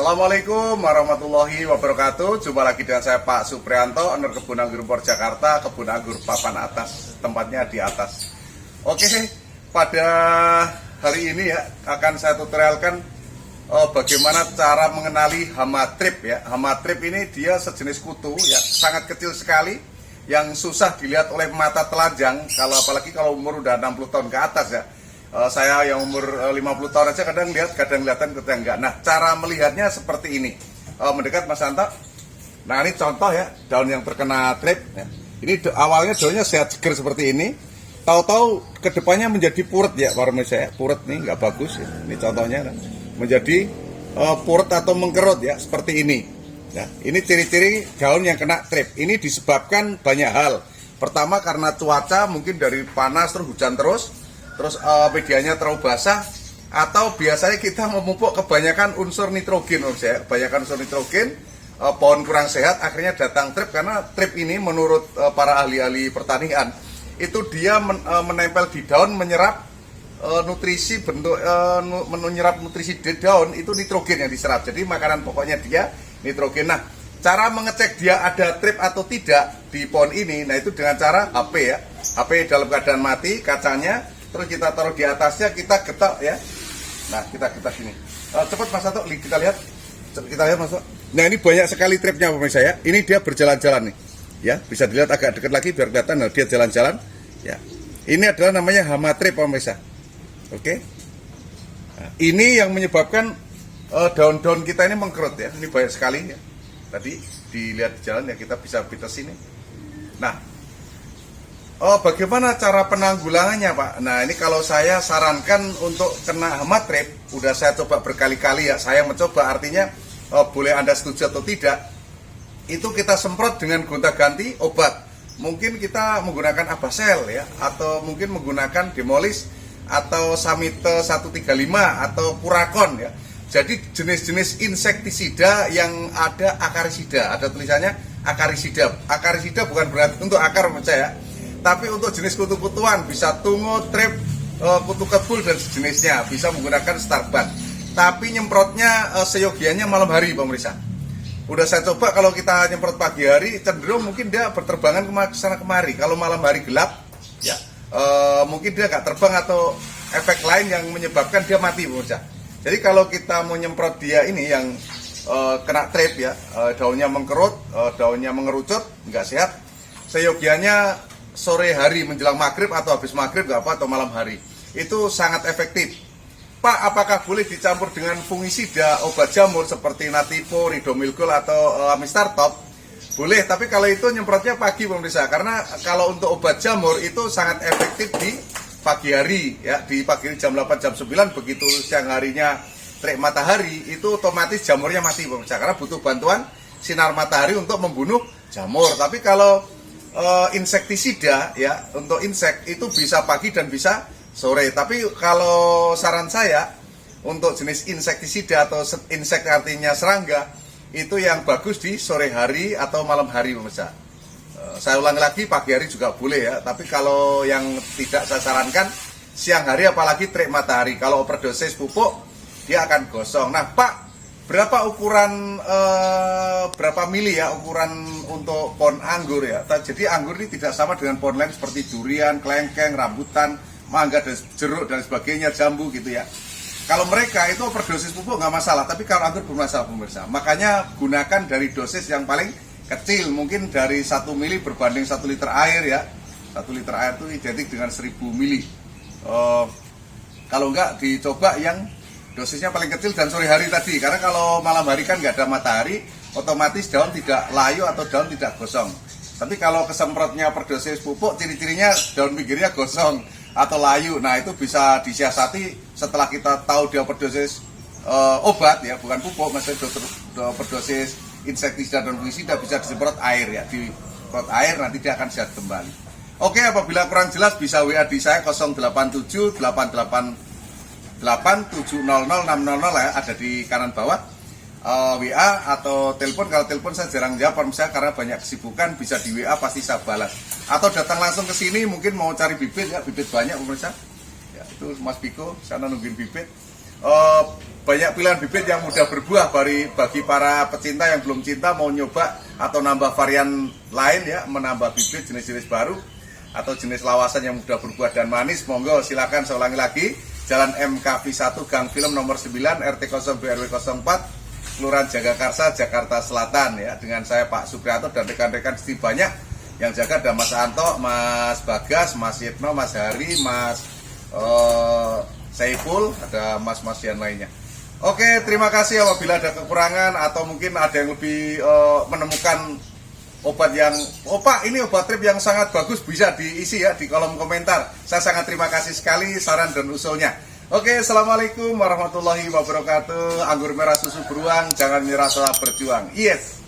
Assalamualaikum warahmatullahi wabarakatuh. Jumpa lagi dengan saya Pak Suprianto, owner Kebun Anggur Impor Jakarta, Kebun Anggur Papan Atas, tempatnya di atas. Oke, pada hari ini ya akan saya tutorialkan bagaimana cara mengenali hama trip ya. Hama trip ini dia sejenis kutu ya, sangat kecil sekali yang susah dilihat oleh mata telanjang, apalagi kalau umur udah 60 tahun ke atas ya. Saya yang umur 50 tahun aja kadang lihat, kadang kelihatan, kadang enggak. Nah, cara melihatnya seperti ini. Mendekat Mas Santo. Nah, ini contoh ya, daun yang terkena trip ya. Ini awalnya daunnya sehat seger seperti ini. Tahu-tahu kedepannya menjadi puret ya, Pak saya. Puret nih nggak bagus ya. Ini contohnya kan. Menjadi puret atau mengkerut ya, seperti ini. Nah, ini ciri-ciri daun yang kena trip. Ini disebabkan banyak hal. Pertama karena cuaca, mungkin dari panas terus hujan terus medianya terlalu basah, atau biasanya kita memupuk kebanyakan unsur nitrogen, kebanyakan unsur nitrogen, pohon kurang sehat, akhirnya datang trip. Karena trip ini menurut para ahli-ahli pertanian itu dia menempel di daun, menyerap nutrisi menyerap nutrisi di daun itu nitrogen yang diserap. Jadi makanan pokoknya dia nitrogen. Nah, cara mengecek dia ada trip atau tidak di pohon ini, nah itu dengan cara HP ya. HP dalam keadaan mati kacanya, terus kita taruh di atasnya, kita getak ya. Nah, kita getak sini. Cepat Mas Santo, kita lihat Mas Santo. Nah, ini banyak sekali tripnya pemirsa ya. Ini dia berjalan-jalan nih. Ya, bisa dilihat agak dekat lagi biar kelihatan. Nah, dia jalan-jalan. Ya. Ini adalah namanya hama trip pemirsa. Oke. Nah, ini yang menyebabkan daun-daun kita ini mengkerut ya. Ini banyak sekali ya. Tadi dilihat di jalan ya, kita bisa pites ini. Nah, bagaimana cara penanggulangannya Pak? Nah, ini kalau saya sarankan untuk kena hama trip, udah saya coba berkali-kali ya, saya mencoba, artinya boleh Anda setuju atau tidak, itu kita semprot dengan gonta-ganti obat. Mungkin kita menggunakan Abasel ya, atau mungkin menggunakan Demolis, atau Samite 135, atau Kurakon ya. Jadi jenis-jenis insektisida yang ada akarisida, ada tulisannya akarisida. Akarisida bukan berarti untuk akar percaya, tapi untuk jenis kutu-kutuan, bisa tungo, trip, kutu kebul dan sejenisnya, bisa menggunakan starbat. Tapi nyemprotnya seyogianya malam hari pemirsa. Udah saya coba, kalau kita nyemprot pagi hari cenderung mungkin dia berterbangan ke sana kemari. Kalau malam hari gelap ya mungkin dia nggak terbang atau efek lain yang menyebabkan dia mati pemirsa. Jadi kalau kita mau nyemprot dia ini yang kena trip ya, daunnya mengkerut, daunnya mengerucut, nggak sehat, seyogianya sore hari menjelang maghrib atau habis maghrib nggak apa, atau malam hari, itu sangat efektif. Pak, apakah boleh dicampur dengan fungisida, obat jamur seperti Nativo, Ridomilgol atau Amistar Top? Boleh, tapi kalau itu nyemprotnya pagi pemirsa, karena kalau untuk obat jamur itu sangat efektif di pagi hari ya, di pagi jam 8 jam 9, begitu siang harinya terik matahari itu otomatis jamurnya mati pemirsa, karena butuh bantuan sinar matahari untuk membunuh jamur. Tapi kalau insektisida ya, untuk insek itu bisa pagi dan bisa sore. Tapi kalau saran saya untuk jenis insektisida atau insek artinya serangga, itu yang bagus di sore hari atau malam hari pemirsa. Saya ulangi lagi, pagi hari juga boleh ya, tapi kalau yang tidak saya sarankan siang hari, apalagi terik matahari. Kalau overdosis pupuk dia akan gosong. Nah Pak, berapa ukuran berapa mili ya ukuran untuk pohon anggur ya? Jadi anggur ini tidak sama dengan pohon lain seperti durian, kelengkeng, rambutan, mangga, dan jeruk dan sebagainya, jambu gitu ya. Kalau mereka itu overdosis pupuk nggak masalah, tapi kalau anggur bermasalah pemirsa. Makanya gunakan dari dosis yang paling kecil, mungkin dari 1 mili berbanding 1 liter air ya. 1 liter air itu identik dengan 1000 mili. Kalau enggak, dicoba yang dosisnya paling kecil dan sore hari tadi, karena kalau malam hari kan nggak ada matahari, otomatis daun tidak layu atau daun tidak gosong. Tapi kalau kesemprotnya perdosis pupuk, ciri-cirinya daun pinggirnya gosong atau layu. Nah, itu bisa disiasati setelah kita tahu dia perdosis obat ya, bukan pupuk, maksudnya perdosis insektisida dan fungisida, bisa disemprot air ya, disemprot air nanti dia akan sehat kembali. Oke, apabila kurang jelas bisa WA di saya 087 888 700 600 ya, ada di kanan bawah. WA atau telepon. Kalau telepon saya jarang jawab misalnya karena banyak kesibukan, bisa di WA pasti saya balas. Atau datang langsung ke sini, mungkin mau cari bibit ya, bibit banyak pemirsa. Ya, itu Mas Piko sana nungguin bibit. banyak pilihan bibit yang mudah berbuah bagi para pecinta yang belum cinta mau nyoba atau nambah varian lain ya, menambah bibit jenis-jenis baru atau jenis lawasan yang mudah berbuah dan manis. Monggo silakan, saya ulangi lagi, Jalan MKV 1 Gang Film nomor 9 RT 0 BRW 04 Kelurahan Jagakarsa, Jakarta Selatan ya, dengan saya Pak Supriyanto dan rekan-rekan di banyak yang jaga, ada Mas Anto, Mas Bagas, Mas Yitno, Mas Hari, Mas Saiful, ada mas-mas yang lainnya. Oke, terima kasih. Apabila ada kekurangan atau mungkin ada yang lebih menemukan obat yang, Pak ini obat trip yang sangat bagus, bisa diisi ya di kolom komentar. Saya sangat terima kasih sekali saran dan usulnya. Oke, assalamualaikum warahmatullahi wabarakatuh. Anggur merah susu beruang, jangan menyerah setelah berjuang. Yes.